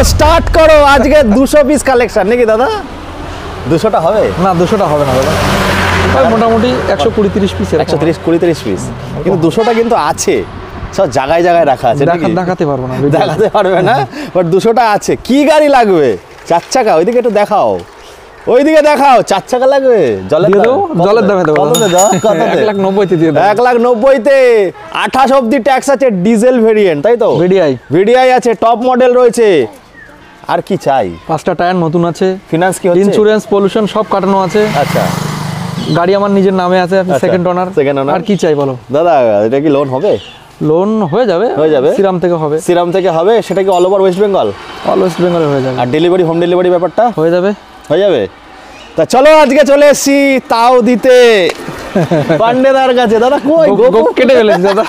Start করো আজকে 200 piece collection নাকি দাদা? 200টা হবে না? 200টা হবে না দাদা, মোটামুটি 120-30 পিস, 130-30 পিস, কিন্তু 200টা কিন্তু আছে, সব জায়গায় জায়গায় রাখা আছে। দেখাতে পারবো না, দেখাতে পারবে না, বাট 200টা আছে। কি গাড়ি লাগবে? 4 চাকা, ওইদিকে একটু দেখাও, ওইদিকে দেখাও। 4 চাকা লাগবে? জলের দামে দেবো। 1,90,000 দিয়ে দেবো। 1,90,000-তে 28 অব্দি ট্যাক্স আছে, ডিজেল ভেরিয়েন্ট, তাই তো? ভিডিআই আছে, টপ মডেল রয়েছে। আর কি চাই? 5টা টায়ার নতুন আছে, ফিনান্স কি হচ্ছে? ইন্স্যুরেন্স, পলিউশন সব কাটানো আছে। আচ্ছা, গাড়ি আমার নিজের নামে আছে, আপনি সেকেন্ড ওনার। আর কি চাই বলো দাদা? এটা কি লোন হবে? লোন হয়ে যাবে, সিরাম থেকে হবে। সেটা কি all over West Bengal? All West বেঙ্গলে হয়ে যাবে। আর ডেলিভারি, হোম ডেলিভারি ব্যাপারটা হয়ে যাবে। তা চলো আজকে চলে এসেছি তাও দিতে পান্ডেদার কাছে। দাদা কই গোপ কেটে ফেলেছি দাদা,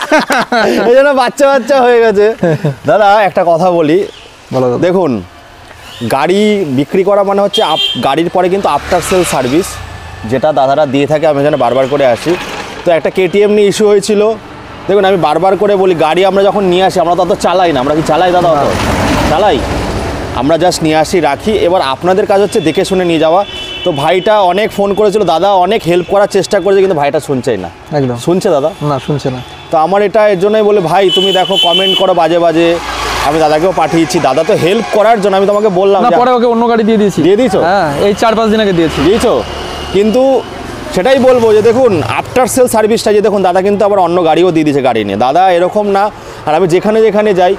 এই জন্য বাচ্চা হয়ে গেছে। দাদা একটা কথা বলি, দেখুন গাড়ি বিক্রি করা মানে হচ্ছে গাড়ির পরে কিন্তু আফটার সেল সার্ভিস, যেটা দাদারা দিয়ে থাকে। আমি এখানে বারবার করে আসি। তো একটা কেটিএম নিয়ে ইস্যু হয়েছিল। দেখুন আমি বারবার করে বলি, গাড়ি আমরা যখন নিয়ে আসি আমরা তো অত চালাই না। আমরা কি চালাই দাদা? অত চালাই? আমরা জাস্ট নিয়ে আসি, রাখি। এবার আপনাদের কাজ হচ্ছে দেখে শুনে নিয়ে যাওয়া। তো ভাইটা অনেক ফোন করেছিল, দাদা অনেক হেল্প করার চেষ্টা করেছে, কিন্তু ভাইটা শুনছেই না। একদম শুনছে দাদা? না, শুনছে না। তো আমার এটা এর জন্যই বলে, ভাই তুমি দেখো কমেন্ট করো বাজে বাজে, আমি দাদাকেও পাঠিয়েছি। দাদা তো হেল্প করার জন্য, আমি তোমাকে বললাম না, পরে ওকে অন্য গাড়ি দিয়ে দিয়েছো? হ্যাঁ, এই 4-5 দিন আগে দিয়েছো। কিন্তু সেটাই বলবো যে দেখুন আফটার সেল সার্ভিসটা, যে দেখুন দাদা কিন্তু আবার অন্য গাড়িও দিয়ে দিয়েছে গাড়ি নিয়ে। দাদা এরকম না। আর আমি যেখানে যাই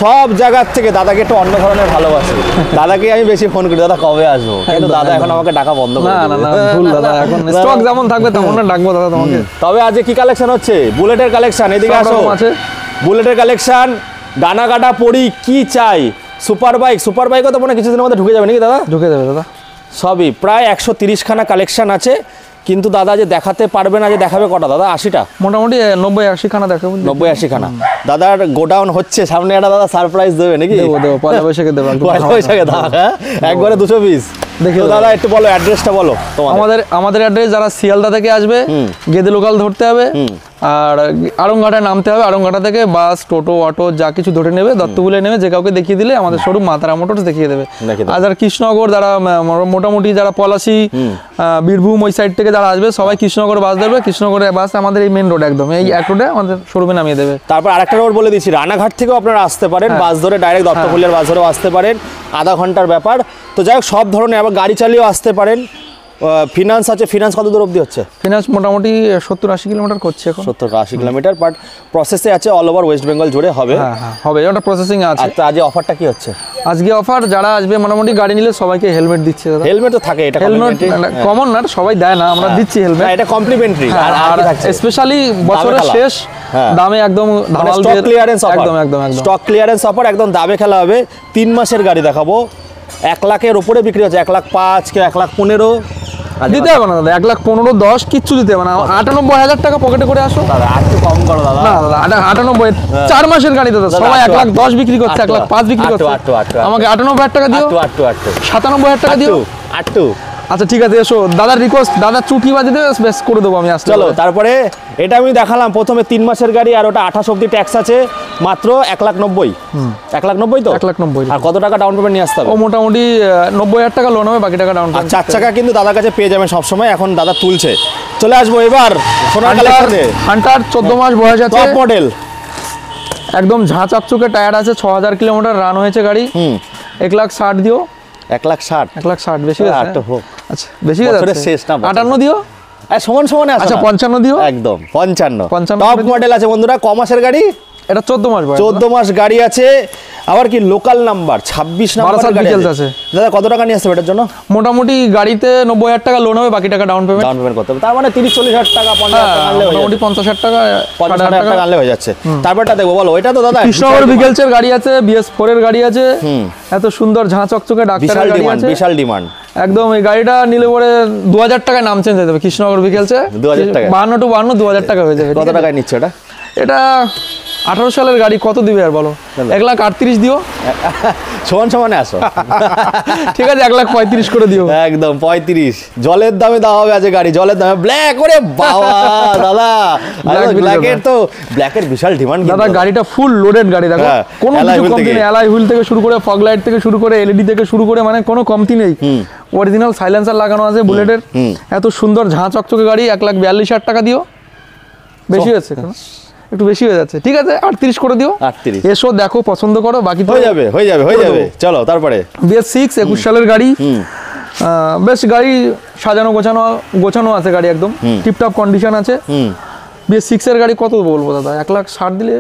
সব জায়গার থেকে দাদাকে একটু অন্য ধরনের ভালোবাসি। দাদাকে আমি বেশি ফোন করি, দাদা কবে আসবো, কিন্তু দাদা এখন আমাকে ডাকা বন্ধ করে দিয়েছে। না ভুল দাদা, এখন স্টক যেমন থাকবে তেমন ডাকবো দাদা তোমাকে। তবে আজকে কি কালেকশন হচ্ছে? বুলেটের কালেকশন, এদিকে আসো। বুলেটের কালেকশন, ডানা কাটা পড়ি, কি চাই? সুপার বাইকও তো মনে হয় কিছুদিনের মধ্যে ঢুকে যাবে নাকি দাদা? ঢুকে যাবে দাদা। সবই প্রায় 130 খানা কালেকশন আছে, কিন্তু দাদা যে দেখাতে পারবে না, যে দেখাবে কটা দাদা? 80টা, মোটামুটি 90-80 খানা দেখাবো। 90-80 খানা। দাদার গোডাউন হচ্ছে সামনে, একটা দাদা সারপ্রাইজ দেবে নাকি? দেবো, পয়লা বৈশাখে দেবো। পয়লা বৈশাখে দাদা একবারে 200 পিস দেখি। দাদা একটু বলো, অ্যাড্রেসটা বলো। আমাদের অ্যাড্রেস, যারা শিয়ালদা থেকে আসবে গেদে লোকাল ধরতে হবে, আর আড়ংঘাটায় নামতে হবে। আড়ংঘাটা থেকে বাস, টোটো, অটো যা কিছু ধরে নেবে, দত্তগুলে নেবে, যে কাউকে দেখিয়ে দিলে আমাদের শোরুম মা তারা মোটরস দেখিয়ে দেবে। আর যারা কৃষ্ণনগর, যারা মোটামুটি যারা পলাশি, বীরভূম ওই সাইড থেকে যারা আসবে, সবাই কৃষ্ণনগর বাস ধরবে। কৃষ্ণনগরের বাস আমাদের এই মেন রোড, একদম এই এক রোডে আমাদের শোরুমে নামিয়ে দেবে। তারপর আরেকটা রোড বলে দিচ্ছি, রানাঘাট থেকেও আপনারা আসতে পারেন, বাস ধরে ডাইরেক্ট দত্তপুলিয়ার বাস ধরেও আসতে পারেন, আধা ঘন্টার ব্যাপার। তো যাই হোক, সব ধরনের, আবার গাড়ি চালিয়েও আসতে পারেন। ফিনান্স আছে। ফিনান্স কত দূর অবধি হচ্ছে? ফিনান্স মোটামুটি 70-80 কিলোমিটার করছে এখন। 70-80 কিলোমিটার, বাট প্রসেসে আছে, অল ওভার ওয়েস্ট বেঙ্গল জুড়ে হবে। হবে, ওটা প্রসেসিং আছে। তো আজকে অফারটা কি হচ্ছে? আজকে অফার, যারা আসবে মোটামুটি গাড়ি নিলে সবাইকে হেলমেট দিচ্ছে দাদা। হেলমেট তো থাকে, এটা হেলমেট কমন না, সবাই দেয় না, আমরা দিচ্ছি হেলমেট। এটা কমপ্লিমেন্টারি। আর স্পেশালি বছরের শেষ দামে একদম স্টক ক্লিয়ারেন্স অফার। একদম স্টক ক্লিয়ারেন্স অফার, একদম দামে খেলা হবে। 3 মাসের গাড়ি দেখাবো, 1 লাখের উপরে বিক্রি হচ্ছে, 1,05,000 কি 1,15,000 দিতে হবে না দাদা। 1,15,000 10 কিচ্ছু দিতে হবে না। 98,000 টাকা পকেটে করে আসো দাদা। আর একটু কম করো দাদা। না দাদা, 98 4 মাসের গাড়ি দাদা। সবাই 1,10,000 বিক্রি করছে, 1,05,000 বিক্রি করছে। আমাকে 98,000 টাকা দিও, 97,000 টাকা দিও। আচ্ছা ঠিক আছে, এসো। দাদার রিকোয়েস্ট, দাদা চুটি বাজে দেবে, বেশ করে দেবো আমি। আসতে চলো। তারপরে এটা আমি দেখালাম প্রথমে 3 মাসের গাড়ি, আর ওটা 28 অব্দি ট্যাক্স আছে, মাত্র 1,90,000। 1,90,000 তো? 1,90,000। আর কত টাকা ডাউন পেমেন্ট নিয়ে আসতে হবে? ও মোটামুটি 90,000 টাকা লোন হবে, বাকি টাকা ডাউন পেমেন্ট। 4 চাকা কিন্তু দাদার কাছে পেয়ে যাবেন সবসময়, এখন দাদা তুলছে। চলে আসবো এবার সোনার কালেকশনে। হান্টার 14 মাস বয়স আছে, টপ মডেল, একদম ঝাঁ চাপচুকে টায়ার আছে, 6000 কিলোমিটার রান হয়েছে গাড়ি। 1,60,000 দিও। 1,60,000? 1,60,000 বেশি হয়ে যাচ্ছে। আচ্ছা বেশি হয়ে যাচ্ছে, শেষ না, 58 দিও। সমান সমানে আছে। আচ্ছা 55 দিও। একদম 55 টপ মডেল আছে বন্ধুরা। ক মাসের গাড়ি এটা? 14 মাস বয়স। 14 মাস গাড়ি আছে, আবার কি লোকাল নাম্বার, 26 নাম্বার গাড়ি আছে। দাদা কত টাকা নিয়ে আসবে এটার জন্য? মোটামুটি গাড়িতে 90,000 টাকা লোন হবে, বাকি টাকা ডাউন পেমেন্ট করতে হবে। তার মানে 30-40,000 টাকা, 50,000 টাকা আনলে মোটামুটি 50,000 টাকা, 50,000 টাকা আনলে হয়ে যাচ্ছে। তারপরটা দেখবো, বলো। এটা তো দাদা কৃষ্ণনগর ভিকেলসের গাড়ি আছে, BS4 এর গাড়ি আছে, এত সুন্দর ঝাঁ চকচকে ডাক্তারের গাড়ি আছে, বিশাল ডিমান্ড। একদম এই গাড়িটা নিলে পরে 2,000 টাকায় নাম চেঞ্জ হয়ে যাবে। কৃষ্ণনগর ভিকেলসে 2,000 টাকা, 52 to 52 2,000 টাকা হয়ে যাবে। কত টাকায় নিচ্ছে এটা? এটা 18 সালের গাড়ি কত দিবে আর বলো? 1,38,000 দিও, সমান সমানে আসো। ঠিক আছে 1,35,000 করে দিও, একদম 35। জলের দামে দেওয়া হবে আজকে গাড়ি, জলের দামে। ব্ল্যাক, ওরে বাবা দাদা, ব্ল্যাকের তো ব্ল্যাকের বিশাল ডিমান্ড দাদা। গাড়িটা ফুল লোডেড গাড়ি, দেখো কোনো কিছু কমতি নেই। অ্যালয় হুইল থেকে শুরু করে, ফগ লাইট থেকে শুরু করে, এলইডি থেকে শুরু করে, মানে কোনো কমতি নেই। অরিজিনাল সাইলেন্সার লাগানো আছে বুলেটের। এত সুন্দর ঝাঁ চকচকে গাড়ি। 1,42,000 টাকা দিও, বেশি হয়েছে, একটু বেশি হয়ে যাচ্ছে। ঠিক আছে 38 করে দিও। 38। এসো দেখো, পছন্দ করো, বাকি হয়ে যাবে, হয়ে যাবে, হয়ে যাবে। চলো তারপরে BS6 21 সালের গাড়ি। বেশ গাড়ি সাজানো গোছানো আছে, গাড়ি একদম টিপটপ কন্ডিশন আছে। BS6 এর গাড়ি কত বলবো দাদা? 1,60,000 দিলে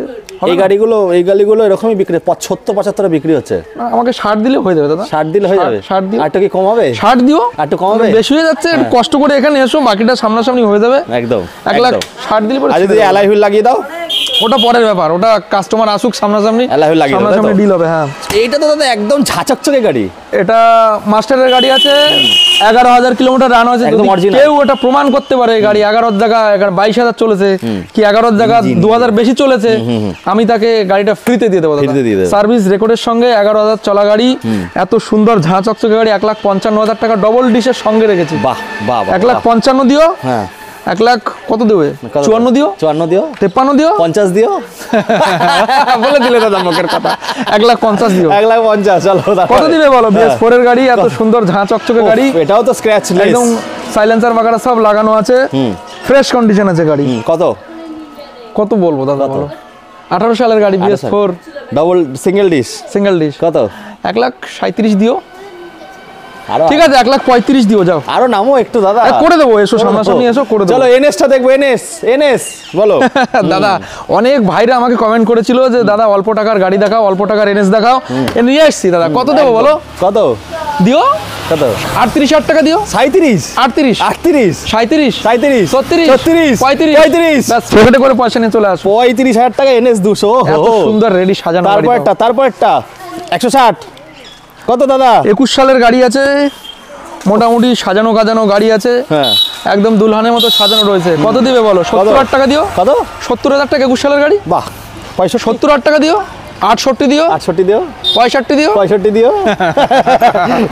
এই গাড়িগুলো এরকমই বিক্রি, 70-75 বিক্রি হচ্ছে। আমাকে 60 দিলে হয়ে যাবে দাদা। 60 দিলে হয়ে যাবে। 60 দিও, আর একটু কি কম হবে? 60 দিও, আর একটু কম হবে। বেশি হয়ে যাচ্ছে, কষ্ট করে এখানে এসো, বাকিটা সামনাসামনি হয়ে যাবে। একদম 1,60,000 দিলে পরে। আর যদি অ্যালয় হুইল লাগিয়ে দাও, ওটা পরের ব্যাপার, ওটা কাস্টমার আসুক সামনাসামনি, সামনাসামনি ডিল হবে। হ্যাঁ, এইটা তো দাদা একদম ঝাঁচকচকে গাড়ি। এটা মাস্টারের গাড়ি আছে, 11,000 কিলোমিটার রান হয়েছে। কেউ এটা প্রমাণ করতে পারে গাড়ি 11,000 জায়গা 22,000 চলেছে কি 11,000 জায়গা 2,000 বেশি চলেছে, আমি তাকে গাড়িটা ফ্রিতে দিয়ে দেবো। সার্ভিস রেকর্ডের সঙ্গে 11,000 চলা গাড়ি, এত সুন্দর ঝাঁ চকচকে গাড়ি। 1,55,000 টাকা ডবল ডিশের সঙ্গে রেখেছি। বাহ বাহ, 1,55,000 দিও। হ্যাঁ, 1 লাখ কত দেবে? 54 দিও, 54 দিও, 53 দিও, 50 দিও, বলে দিলে দাদা মুখের কথা। 1,50,000 দিও, 1,50,000। চলো কত দিবে বলো? BS4 এর গাড়ি, এত সুন্দর ঝাঁ চকচকে গাড়ি। এটাও তো স্ক্র্যাচলেস, একদম সাইলেন্সার বাগারা সব লাগানো আছে, ফ্রেশ কন্ডিশন আছে গাড়ি। কত বলবো দাদা বলো? 18 সালের গাড়ি, BS4 ডাবল সিঙ্গেল ডিশ কত? 1,37,000 দিও। ঠিক আছে 1,35,000 দিও, যাও। আরো নামো একটু দাদা, করে দেবো, এসো সামনাসামনি এসো, করে দেবো। চলো এনএসটা দেখবো। এনএস বলো। দাদা অনেক ভাইরা আমাকে কমেন্ট করেছিল যে দাদা অল্প টাকার গাড়ি দেখাও, অল্প টাকার এনএস দেখাও। নিয়ে আসছি দাদা, কত দেবো বলো? কত দিও? কত? 38,000 টাকা দিও। 37, 38, 38, 37, 37, 36, 36, 35, ব্যাস পকেটে করে পয়সা নিয়ে চলে আসো। 35,000 টাকা এনএস 200। এত সুন্দর রেডি সাজানো গাড়ি। তারপরটা 160 কত দাদা? 21 সালের গাড়ি আছে, মোটামুটি সাজানো গাজানো গাড়ি আছে। হ্যাঁ, একদম দুলহানের মতো সাজানো রয়েছে। কত দিবে বলো? 70,000 টাকা দিও। কত? 70,000 টাকা 21 সালের গাড়ি। বাহ, 70,000 টাকা দিও। 68 দিও, 65 দিও, 65 দিও, 65 দিও,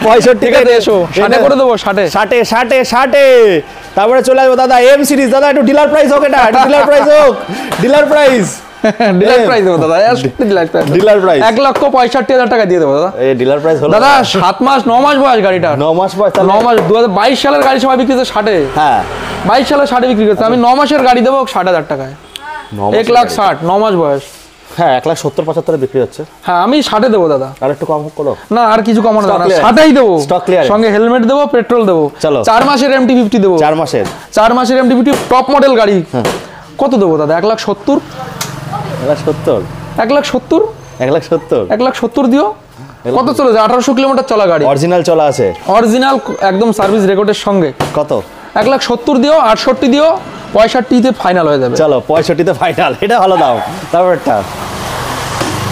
65। ঠিক আছে এসো, 60 করে দেবো। 60। তারপরে চলে আসবো দাদা এম সিরিজ। দাদা একটু ডিলার প্রাইস হোক, এটা ডিলার প্রাইস হোক, ডিলার প্রাইস দেবো দাদা। ডিলার প্রাইস 1,65,000 টাকা দিয়ে দেবো দাদা। এই ডিলার প্রাইস হলো দাদা 7 মাস 9 মাস বয়স গাড়িটা। 9 মাস বয়স, 9 মাস। 2022 সালের গাড়ি সময় বিক্রি করছে 60। হ্যাঁ, 22 সালে 60 বিক্রি করছে। আমি 9 মাসের গাড়ি দেবো 60,000 টাকায়। 1,60,000, 9 মাস বয়স। হ্যাঁ, 1,70-75 বিক্রি হচ্ছে। হ্যাঁ, আমি 60 দেবো দাদা। আর একটু কম করো না, আর কিছু কমানো না, 60ই দেবো। স্টক ক্লিয়ার, সঙ্গে হেলমেট দেবো, পেট্রোল দেবো। চলো 4 মাসের MT-50 দেবো। 4 মাসের MT-50 টপ মডেল গাড়ি। কত দেবো দাদা? 1,70,000। 1,70,000, 1,70,000 দিও। কত চলেছে? 1800 কিলোমিটার চলা গাড়ি, অরিজিনাল চলা আছে, অরিজিনাল একদম সার্ভিস রেকর্ডের সঙ্গে। কত? 1,70,000 দিও। 68 দিও, 65তে ফাইনাল হয়ে যাবে। চলো 65তে ফাইনাল, এটা ভালো দাও। তারপরটা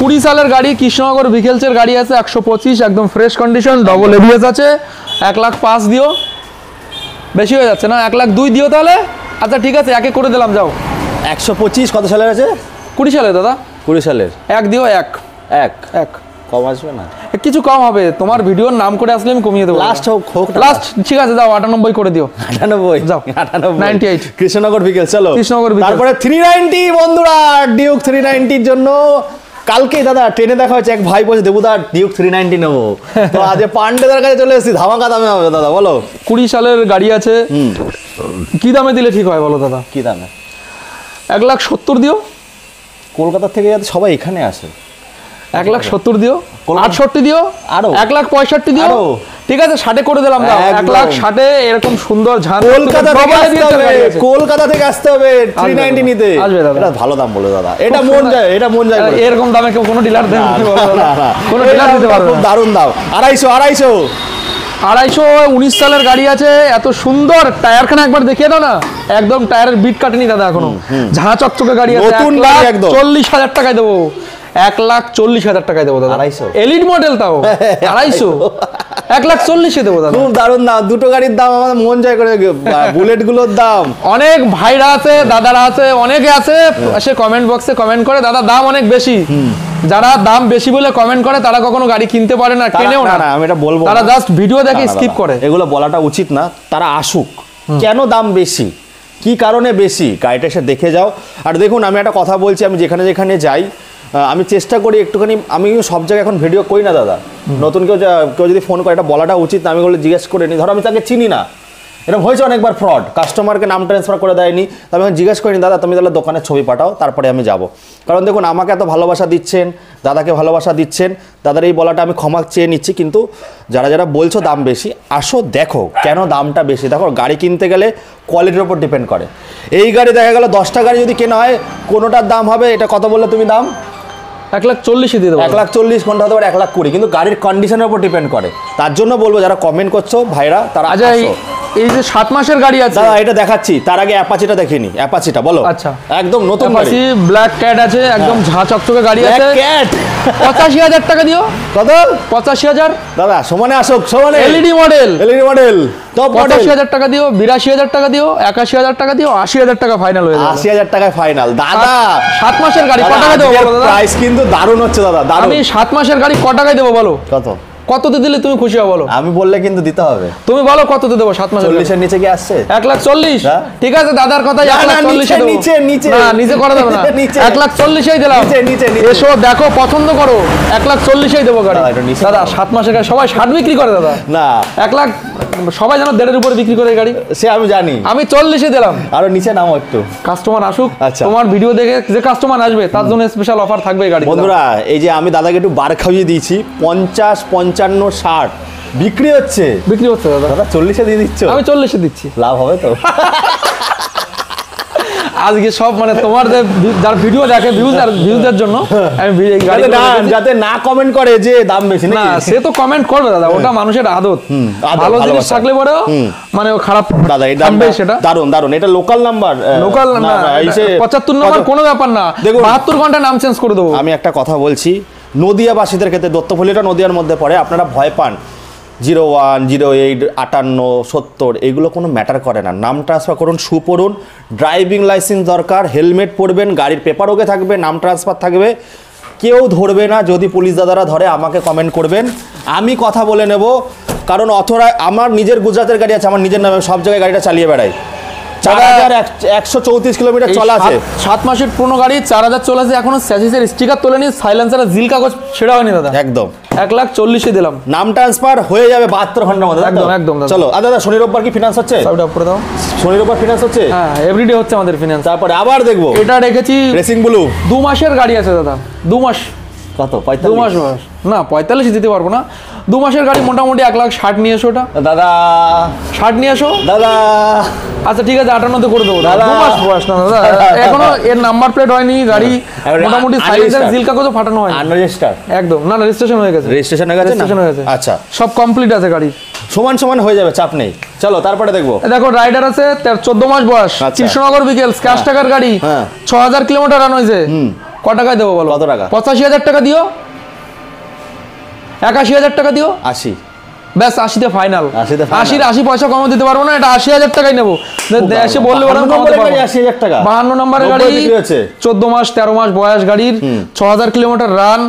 20 সালের গাড়ি, কৃষ্ণনগর ভিকেলসের গাড়ি আছে, 125, একদম ফ্রেশ কন্ডিশন, ডবল এবিএস আছে। 1,05,000 দিও, বেশি হয়ে যাচ্ছে না? 1,02,000 দিও তাহলে। আচ্ছা ঠিক আছে, একে করে দিলাম, যাও। 125 কত সালের আছে? 20 সালের দাদা। 20 সালের। 1 দিও, 1 কম আসবে না? কিছু কম হবে, তোমার ভিডিওর নাম করে আসলে আমি কমিয়ে দেবো। লাস্ট হোক, লাস্ট। ঠিক আছে যাও, 98 করে দিও। 98 যাও, 98 কৃষ্ণনগর ভিকেল। চলো কৃষ্ণনগর ভিকেল। তারপরে 390 বন্ধুরা, ডিউক 390 এর জন্য কালকেই দাদা ট্রেনে দেখা হচ্ছে, এক ভাই বলছে দেবুদা ডিউক 390 নেবো। তো আজ পান্ডেদার কাছে চলে এসেছি, ধামাকা দামে হবে দাদা। বলো 20 সালের গাড়ি আছে, কি দামে দিলে ঠিক হয় বলো দাদা? কি দামে? 1,70,000 দিও। কলকাতা থেকে সবাই এখানে আসে। 1,70,000 দিও, 68 দিও, আরো 1,65,000 দিও। ঠিক আছে 60 করে দিলাম। দাও 1,60,000 এরকম সুন্দর ঝাঁ। কলকাতা থেকে আসতে হবে 390 নিতে। এটা ভালো দাম বলে দাদা, এটা মন যায়, এটা মন যায়। এরকম দামে কেউ কোনো ডিলার দেয় না, কোনো ডিলার দিতে পারবে না। দারুণ দাম। 250 19 সালের গাড়ি আছে, এত সুন্দর। টায়ারখানা একবার দেখিয়ে দাও না, একদম টায়ারের বিট কাটেনি দাদা এখনো, ঝাঁ চকচকে গাড়ি আছে। 1,40,000 টাকায় দেবো। 1,40,000 টাকায় দেবো দাদা। এলিড মডেল তাও 250। 1,40,000 দেবো দাদা। খুব দারুণ দাম, দুটো গাড়ির দাম আমাদের মন জয় করে। বুলেট গুলোর দাম অনেক ভাইরা আছে, দাদারা আছে, অনেকে আছে সে কমেন্ট বক্সে কমেন্ট করে দাদা দাম অনেক বেশি। যারা দাম বেশি বলে কমেন্ট করে তারা কখনো গাড়ি কিনতে পারে না, কেনেও না। আমি এটা বলবো, তারা জাস্ট ভিডিও দেখে স্কিপ করে। এগুলো বলাটা উচিত না। তারা আসুক, কেন দাম বেশি, কি কারণে বেশি, গাড়িটা এসে দেখে যাও। আর দেখুন আমি একটা কথা বলছি, আমি যেখানে যেখানে যাই আমি চেষ্টা করি একটুখানি, আমি সব জায়গায় এখন ভিডিও করি না দাদা। নতুন কেউ যদি ফোন করে এটা বলাটা উচিত না, আমি বলে জিজ্ঞেস করে নিই। ধরো আমি তাকে চিনি না, এরকম হয়েছে অনেকবার ফ্রড, কাস্টমারকে নাম ট্রান্সফার করে দেয়নি, তবে আমি জিজ্ঞেস করিনি দাদা তুমি তাহলে দোকানের ছবি পাঠাও তারপরে আমি যাব। কারণ দেখুন আমাকে এত ভালোবাসা দিচ্ছেন, দাদাকে ভালোবাসা দিচ্ছেন, দাদার এই বলাটা আমি ক্ষমা চেয়ে নিচ্ছি। কিন্তু যারা যারা বলছো দাম বেশি, আসো দেখো কেন দামটা বেশি। দেখো গাড়ি কিনতে গেলে কোয়ালিটির উপর ডিপেন্ড করে। এই গাড়ি দেখা গেল 10টা গাড়ি যদি কেনা হয়, কোনোটার দাম হবে, এটা কত বললে তুমি দাম? 1,40,000 দিয়ে দেবো। 1,40,000, কোনটা হতে পারে 1,20,000, কিন্তু গাড়ির কন্ডিশনের উপর ডিপেন্ড করে। তার জন্য বলবো যারা কমেন্ট করছো ভাইরা, তারা আচ্ছা এই যে 7 মাসের গাড়ি আছে দাদা, এটা দেখাচ্ছি। তার আগে অ্যাপাচিটা দেখিনি, অ্যাপাচিটা বলো। আচ্ছা, একদম নতুন গাড়ি, অ্যাপাচি ব্ল্যাক ক্যাট আছে, একদম ঝাঁ চকচকে গাড়ি আছে। ক্যাট 85,000 টাকা দিও। কত? 85,000 দাদা সমানে আসুক, সমানে। LED model, LED model top model. 85,000 টাকা দিও, 82,000 টাকা দিও, 81,000 টাকা দিও, 80,000 টাকা ফাইনাল হয়ে যাবে। 80,000 টাকায় ফাইনাল দাদা। 7 মাসের গাড়ি কত টাকা দেবো বলো দাদা? প্রাইস কিন্তু দারুণ হচ্ছে দাদা, দারুণ। আমি 7 মাসের গাড়ি কত টাকায় দেবো বলো? কত দিলে তুমি খুশি হবে বলো? আমি বললে কিন্তু দিতে হবে। তুমি বলো কততে দেবো 7 মাসের? 40 এর নিচে কি আসছে? 1,40,000। ঠিক আছে দাদার কথা 1,40,000 দেবো। না নিচে করা যাবে না, 1,40,000 দিলাম। এসো দেখো পছন্দ করো, 1,40,000 দেবো গাড়ি। দাদা 7 মাসের গাড়ি সবাই 60 বিক্রি করে দাদা। না 1 লাখ সবাই জানো 1.5 উপরে বিক্রি করে গাড়ি, সে আমি জানি। আমি 40 দিলাম। আরো নিচে নামো একটু, কাস্টমার আসুক। আচ্ছা, তোমার ভিডিও দেখে যে কাস্টমার আসবে তার জন্য স্পেশাল অফার থাকবে গাড়ি। বন্ধুরা এই যে আমি দাদাকে একটু বার খাইয়ে দিয়েছি, 50, 55, 60 বিক্রি হচ্ছে দাদা। দাদা 40 দিয়ে দিচ্ছ? আমি 40 দিচ্ছি। লাভ হবে তো? আজকে সব মানে তোমার যার ভিডিও দেখে ভিউজের জন্য আমি যাতে না কমেন্ট করে যে দাম বেশি। না সে তো কমেন্ট করবে দাদা, ওটা মানুষের আদত। ভালো জিনিস থাকলে পরেও মানে খারাপ দাদা এই দাম সেটা দারুন দারুন। এটা লোকাল নাম্বার, লোকাল না 75 নাম্বার কোনো ব্যাপার না, 72 ঘন্টা নাম চেঞ্জ করে দেবো। আমি একটা কথা বলছি, নদিয়াবাসীদের ক্ষেত্রে, দত্তফলিটা নদিয়ার মধ্যে পড়ে, আপনারা ভয় পান 01, 08, 58, 70 এগুলো কোনো ম্যাটার করে না। নাম ট্রান্সফার করুন, শু পড়ুন, ড্রাইভিং লাইসেন্স দরকার, হেলমেট পরবেন, গাড়ির পেপার ওকে থাকবে, নাম ট্রান্সফার থাকবে, কেউ ধরবে না। যদি পুলিশ দাদারা ধরে আমাকে কমেন্ট করবেন, আমি কথা বলে নেব। কারণ অথরা আমার নিজের গুজরাটের গাড়ি আছে, আমার নিজের নামে সব জায়গায় গাড়িটা চালিয়ে বেড়াই। 4,134 কিলোমিটার চলা আছে। 7 মাসের পুরনো গাড়ি 4,000 চলে আছে, এখনো স্যাচিসের স্টিকার তোলেনি, সাইলেন্সারের জিল কাগজ ছেড়া হয়নি দাদা। একদম 1,40,000 দিলাম। নাম ট্রান্সফার হয়ে যাবে 72 ঘন্টার মধ্যে। একদম একদম। চলো দাদা, শনি রোববার কি ফিনান্স হচ্ছে? সবটা উপরে দাও। শনি রোববার ফিনান্স হচ্ছে? হ্যাঁ এভরিডে হচ্ছে আমাদের ফিনান্স। তারপরে আবার দেখবো। এটা রেখেছি রেসিং ব্লু, 2 মাসের গাড়ি আছে দাদা। 2 মাস কত? 45? 2 মাস বয়স না, 45 দিতে পারবো না। 2 মাসের গাড়ি মোটামুটি 1,60,000 নিয়ে এসো। ওটা দাদা 60 নিয়ে এসো দাদা। আচ্ছা ঠিক আছে 58 করে দেবো দাদা। 2 মাস বয়স না দাদা, এখনো এর নাম্বার প্লেট হয়নি, গাড়ি মোটামুটি সাইলেন্সার জিল কাগজও ফাটানো হয়নি। আনরেজিস্টার একদম। না রেজিস্ট্রেশন হয়ে গেছে। রেজিস্ট্রেশন হয়ে গেছে। আচ্ছা সব কমপ্লিট আছে, গাড়ি সমান সমান হয়ে যাবে, চাপ নেই। চলো তারপরে দেখবো। দেখো রাইডার আছে 14 মাস বয়স, কৃষ্ণনগর বিকেল, ক্যাশ টাকার গাড়ি, 6,000 কিলোমিটার রান হয়েছে। ক টাকায় দেবো বলো? কত টাকা? 85,000 টাকা দিও। 81,000 টাকা দিও। 80 ব্যাস, 80তে ফাইনাল। 80 পয়সা কম দিতে পারবো না, এটা 80,000 টাকাই নেবো। এসে বললে 80,000 টাকা। 52 নম্বরের গাড়ি, 14 মাস 13 মাস বয়স গাড়ির, 6,000 কিলোমিটার রান,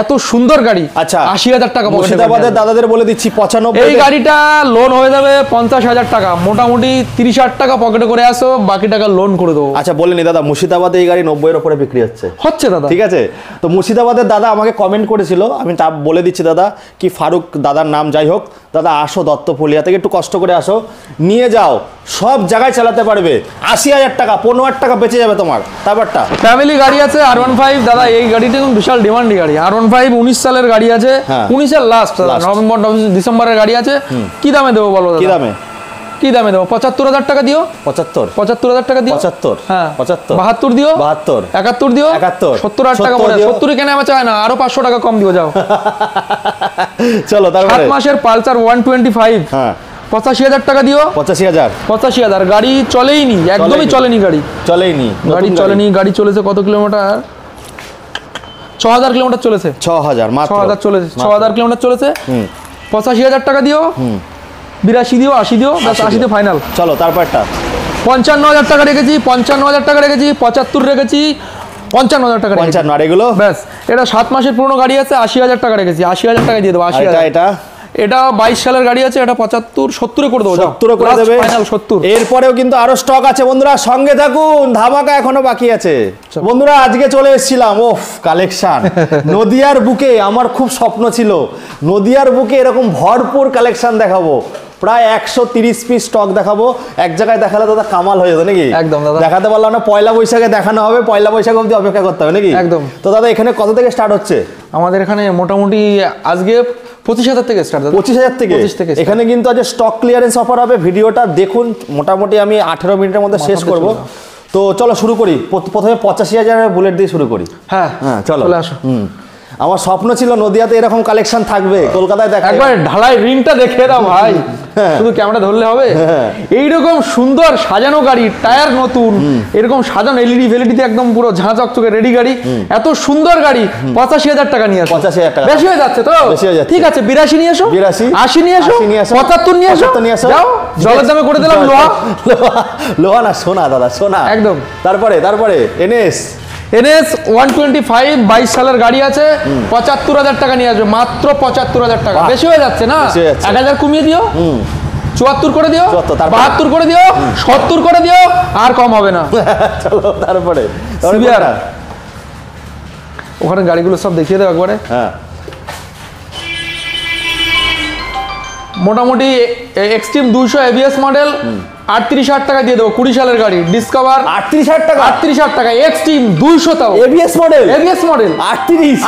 এত সুন্দর গাড়ি। আচ্ছা 80,000 টাকা। মুর্শিদাবাদের দাদাদের বলে দিচ্ছি 95। এই গাড়িটা লোন হয়ে যাবে 50,000 টাকা, মোটামুটি 30,000 টাকা পকেটে করে আসো, বাকি টাকা লোন করে দেবো। আচ্ছা বলেনি দাদা, মুর্শিদাবাদে এই গাড়ি 90 এর উপরে বিক্রি হচ্ছে দাদা। ঠিক আছে, তো মুর্শিদাবাদের দাদা আমাকে কমেন্ট করেছিল, আমি তা বলে দিচ্ছি দাদা, কি ফারুক দাদার নাম, যাই হোক দাদা আসো দত্তফলিয়া থেকে, একটু কষ্ট করে আসো, নিয়ে যাও, সব জায়গায় চালাতে পারবে। 80,000 টাকা, 15,000 টাকা বেঁচে যাবে তোমার। তারপরটা ফ্যামিলি গাড়ি আছে R15 দাদা, এই গাড়িটা কিন্তু বিশাল ডিমান্ডি গাড়ি। R15 19 সালের গাড়ি আছে, 19 এর লাস্ট, নভেম্বর ডিসেম্বরের গাড়ি আছে। কি দামে দেবো বলো? কি দামে দেবো? 75,000 টাকা দিও। 75,000 টাকা দিও। 75, হ্যাঁ 75, 72 দিও। 72, 71 দিও। 70,000 টাকা বলে 70 কেন আমি চাই না, আরো 500 টাকা কম দিও যাও। চলো তারপরে 7 মাসের পালসার 125, হ্যাঁ 85,000 টাকা দিও। 85,000 গাড়ি চলেইনি, একদমই চলেনি গাড়ি, গাড়ি চলেছে কত কিলোমিটার? 6,000 কিলোমিটার চলেছে। 6,000 চলেছে, 6,000 কিলোমিটার চলেছে। 85,000 টাকা দিও, 82 দিও, 80 দিও, 80 দিও ফাইনাল। চলো তারপরটা 55,000 টাকা রেখেছি, 55,000 টাকা রেখেছি, 75 রেখেছি, 55,000 টাকা 55 আর এগুলো ব্যাস। এটা 7 মাসের পুরনো গাড়ি আছে, 80,000 টাকা রেখেছি, 80,000 টাকা দিয়ে দেবো। 80,000। এটা এটা 22 সালের গাড়ি আছে, এটা 75 70 করে দেবো, 70 করে দেবে ফাইনাল 70। এরপরেও কিন্তু আরো স্টক আছে বন্ধুরা, সঙ্গে থাকুন, ধামাকা এখনো বাকি আছে বন্ধুরা। আজকে চলে এসেছিলাম ওফ কালেকশন নদিয়ার বুকে। আমার খুব স্বপ্ন ছিল নদিয়ার বুকে এরকম ভরপুর কালেকশন দেখাবো, প্রায় 130 পিস স্টক দেখাবো। এক জায়গায় দেখালে দাদা কামাল হয়ে যেত নাকি? একদম দাদা, দেখাতে পারলাম না, পয়লা বৈশাখে দেখানো হবে, পয়লা বৈশাখ অবধি অপেক্ষা করতে হবে নাকি? একদম। তো দাদা এখানে কত থেকে স্টার্ট হচ্ছে? আমাদের এখানে মোটামুটি আজকে 25,000 থেকে স্টার্ট। 25,000 থেকে এখানে কিন্তু আজ স্টক ক্লিয়ারেন্স অফার হবে। ভিডিওটা দেখুন, মোটামুটি আমি 18 মিনিটের মধ্যে শেষ করব। তো চলো শুরু করি। প্রথমে 85,000 বুলেট দিয়ে শুরু করি। হ্যাঁ হ্যাঁ চলো আসো। আমার স্বপ্ন ছিল নদিয়াতে এরকম কালেকশন থাকবে, কলকাতায় দেখা। একবার ঢালাই রিংটা দেখে দাও ভাই, শুধু ক্যামেরা ধরলে হবে? এইরকম সুন্দর সাজানো গাড়ি, টায়ার নতুন, এরকম সাজানো এলইডি ফেলিডিতে একদম পুরো ঝাঁ চকচকে রেডি গাড়ি, এত সুন্দর গাড়ি 85,000 টাকা নিয়ে আসো। 85,000 টাকা বেশি হয়ে যাচ্ছে তো? বেশি হয়ে যাচ্ছে। ঠিক আছে 82 নিয়ে এসো, 82 80 নিয়ে এসো, 75 নিয়ে এসো, যাও জলের দামে করে দিলাম। লোহা না সোনা দাদা, সোনা একদম। তারপরে এনএস 125 22 সালের গাড়ি আছে, 75,000 টাকা নিয়ে আসবে, মাত্র 75,000 টাকা। বেশি হয়ে যাচ্ছে না? 1,000 কমিয়ে দিও, 74 করে দিও, 72 করে দিও, 70 করে দিও, আর কম হবে না। চলো তারপরে ওখানে গাড়িগুলো সব দেখিয়ে দাও একবারে। হ্যাঁ মোটামুটি এক্সট্রিম 200 এবিএস মডেল 38,000 টাকা দিয়ে দেবো। 20 সালের গাড়ি ডিসকভার 38,000 টাকা। 38,000 টাকা এক্সট্রিম 200 তাও এবিএস মডেল 38।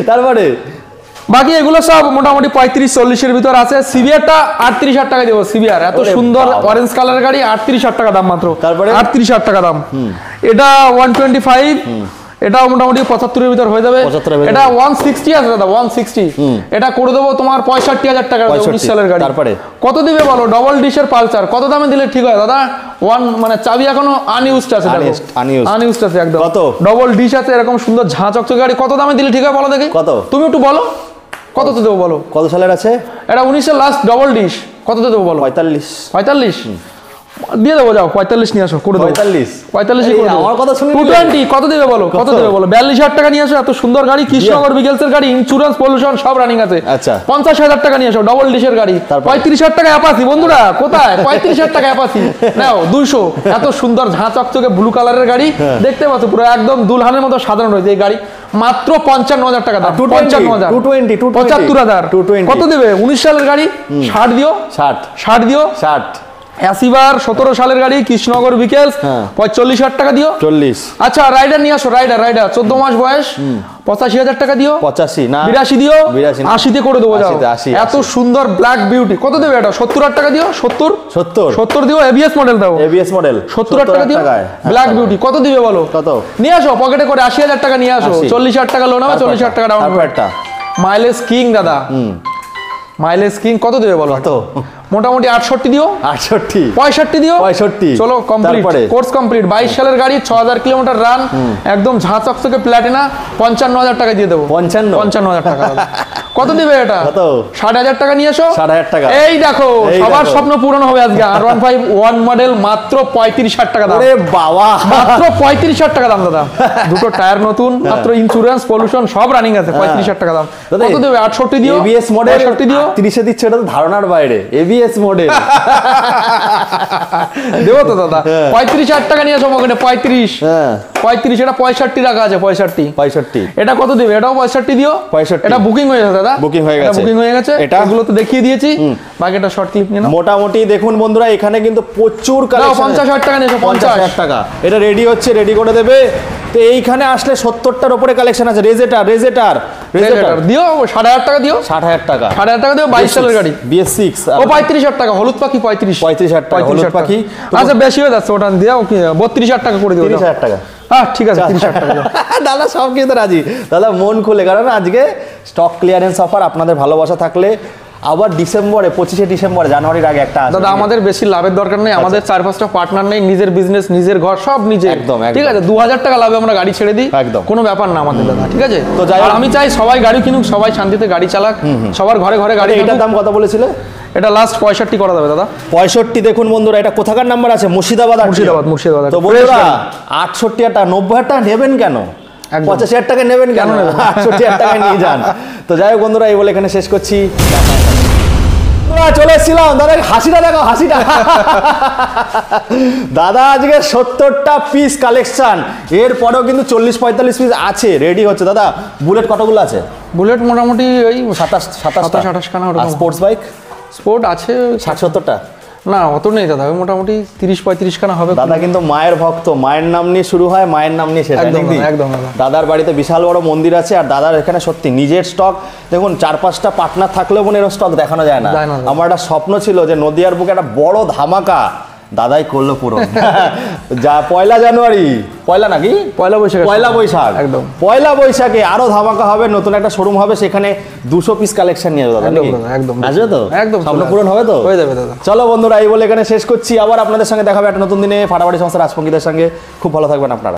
তারপরে বাকি এগুলো সব মোটামুটি 35-40 এর ভিতর আছে। সিভিয়ারটা 38,000 টাকা দেবো। সিভিয়ার এত সুন্দর অরেঞ্জ কালার গাড়ি, 38,000 টাকা দাম মাত্র। তারপরে 38,000 টাকা দাম। এটা 125, এটাও মোটামুটি 75 এর ভিতর হয়ে যাবে। এটা 160 আছে দাদা, 160। এটা করে দেবো তোমার 65,000 টাকা, 19 সালের গাড়ি। তারপরে কত দিবে বলো? ডবল ডিশের পালসার কত দামে দিলে ঠিক হয় দাদা? মানে চাবি এখনো আনইউজড আছে, আনইউজড আছে একদম। কত? ডবল ডিশ আছে, এরকম সুন্দর ঝাঁ চকচকে গাড়ি, কত দামে দিলে ঠিক হয় বলো দেখি? কত? তুমি একটু বলো কততে দেবো বলো? কত সালের আছে এটা? 19 এর লাস্ট ডবল ডিশ, কততে দেবো বলো? 45 দিয়ে দেবো, যাও 45 নিয়ে আসো, করে দেবো 45 আমার কথা শুনে 220 কত দেবে বলো? কত দেবে বলো? 42,000 টাকা নিয়ে আসো, এত সুন্দর গাড়ি, কৃষ্ণনগর বিকেলসের গাড়ি, ইন্স্যুরেন্স পলিউশন সব রানিং আছে। আচ্ছা 50,000 টাকা নিয়ে আসো, ডবল ডিশের গাড়ি। 35,000 টাকা অ্যাপাসি বন্ধুরা, কোথায়? 35,000 টাকা অ্যাপাসি নাও 200। এত সুন্দর ঝাঁ চকচকে ব্লু কালারের গাড়ি, দেখতে পাচ্ছ পুরো একদম দুলহানের মতো সাজানো রয়েছে এই গাড়ি। মাত্র 55,000 টাকা দাম। 55,000 75,000 কত দেবে? 19 সালের গাড়ি, 60 দিও, 60 দিও, 60 অ্যাসিভার 17 সালের গাড়ি, কৃষ্ণনগর বিকেলস 45,000 টাকা দিও। 40। আচ্ছা রাইডার নিয়ে আসো, রাইডার 14 মাস বয়স, 85,000 টাকা দিও। 85 না 82 দিও, 80 তে করে দেবো, যাও। এত সুন্দর ব্ল্যাক বিউটি কত দেবে? এটা 70,000 টাকা দিও। 70 দিও, এবিএস মডেল দাও, এবিএস মডেল 70,000 টাকা দিও। ব্ল্যাক বিউটি কত দিবে বলো? কত নিয়ে আসো? পকেটে করে 80,000 টাকা নিয়ে আসো, 40,000 টাকা লোন হবে, 40,000 টাকা ডাউন পেমেন্ট। মাইলেজ কিং দাদা, মাইলেজ কিং কত দেবে বলো? কত? মোটামুটি 68 দিও, 65 দিও, 65। চলো কমপ্লিট, কোর্স কমপ্লিট। 22 সালের গাড়ি, 6,000 কিলোমিটার রান, একদম ঝাঁ চকচকে প্ল্যাটিনা, 55,000 টাকা দিয়ে দেবো। 55,000 টাকা কত দিবে এটা? 60,000 টাকা নিয়ে এসো, 60,000 টাকা। এই দেখো সবার স্বপ্ন পূরণ হবে আজকে। R15 1 মডেল মাত্র 35,000 টাকা দাম। আরে বাবা, মাত্র 35,000 টাকা দাম দাদা। দুটো টায়ার নতুন, মাত্র ইন্স্যুরেন্স পলিউশন সব রানিং আছে, 35,000 টাকা দাম। কত দেবে? 68 দিও, এবিএস মডেল 68 দিও, 30 এ দিচ্ছে, এটা তো ধারণার বাইরে। এবিএস মডেল দেবো তো দাদা। 35,000 টাকা নিয়ে আসো পকেটে, 35। এটা 65 টাকা আছে, 65। এটা কত দেবে? এটাও 65 দিও, 65। এটা বুকিং হয়ে গেছে দাদা, বুকিং হয়ে গেছে। এটা এগুলো তো দেখিয়ে দিয়েছি, বাকিটা শর্ট ক্লিপ নিয়ে নাও। মোটামুটি দেখুন বন্ধুরা, এখানে কিন্তু প্রচুর কালেকশন। 50,000 টাকা নিয়ে এসো, 50,000 টাকা। এটা রেডি হচ্ছে, রেডি করে দেবে। তো এইখানে আসলে 70টার উপরে কালেকশন আছে। রেজেটার দিও, 60,000 টাকা দিও, 60,000 টাকা, 60,000 টাকা দিও। 22 সালের গাড়ি, BS6 ও 35,000 টাকা। হলুদ পাখি 35,000 টাকা, হলুদ পাখি। আচ্ছা বেশি হয়ে যাচ্ছে, ওটা দিও 32,000 টাকা করে দিও, 30,000 টাকা। হ্যাঁ ঠিক আছে, 30,000 টাকা দাদা। সব কিন্তু রাজি দাদা, মন খুলে, কারণ আজকে স্টক ক্লিয়ারেন্স অফার। আপনাদের ভালোবাসা থাকলে আবার ডিসেম্বরে 25শে ডিসেম্বর জানুয়ারির আগে একটা দাদা আমাদের বেশি লাভের দরকার নেই, আমাদের 4-5টা পার্টনার নেই, নিজের বিজনেস নিজের ঘর সব নিজে, একদম ঠিক আছে, 2000 টাকা লাভে আমরা গাড়ি ছেড়ে দিই, একদম কোনো ব্যাপার না আমাদের দাদা, ঠিক আছে। তো যাই আর আমি চাই সবাই গাড়ি কিনুক, সবাই শান্তিতে গাড়ি চালাক, সবার ঘরে ঘরে গাড়ি। এটার দাম কত বলেছিলে? এটা লাস্ট 65 করা যাবে দাদা। 65 দেখুন বন্ধুরা, এটা কোথাকার নাম্বার আছে? মুর্শিদাবাদ। মুর্শিদাবাদ। তো বন্ধুরা 68 টাকা 90,000 টাকা নেবেন কেন? 85,000 টাকা নেবেন কেন? 68,000 টাকা নিয়ে যান। তো যাই হোক বন্ধুরা, এই বলে এখানে শেষ করছি। চলে এসেছিলাম দাদা, হাসিটা দেখো, হাসিটা। দাদা আজকে 70টা পিস কালেকশন, এরপরেও কিন্তু 40-45 পিস আছে, রেডি হচ্ছে। দাদা বুলেট কতগুলো আছে? বুলেট মোটামুটি ওই 27-28 খানা। স্পোর্টস বাইক স্পোর্ট আছে 60-70টা? না অত নেই দাদা, ওই মোটামুটি 30-35 খানা হবে। দাদা কিন্তু মায়ের ভক্ত, মায়ের নাম নিয়ে শুরু হয়, মায়ের নাম নিয়ে শেষ হয়। একদম দাদার বাড়িতে বিশাল বড় মন্দির আছে, আর দাদার এখানে সত্যি নিজের স্টক দেখুন, 4-5টা পার্টনার থাকলেও মনে এর স্টক দেখানো যায় না। আমার একটা স্বপ্ন ছিল যে নদিয়ার বুকে একটা বড় ধামাকা দাদাই করলো পুরো। যা 1 জানুয়ারি, পয়লা নাকি পয়লা বৈশাখ, একদম পয়লা বৈশাখে আরো ধামাকা হবে, নতুন একটা শোরুম হবে, সেখানে 200 পিস কালেকশন নিয়ে যাবে দাদা। একদম আসবে তো? একদম স্বপ্ন পূরণ হবে তো? হয়ে যাবে দাদা। চলো বন্ধুরা, এই বলে এখানে শেষ করছি। আবার আপনাদের সঙ্গে দেখা হবে একটা নতুন দিনে ফাটাফাটি সংস্থা রাজপঙ্কিদের সঙ্গে। খুব ভালো থাকবেন আপনারা।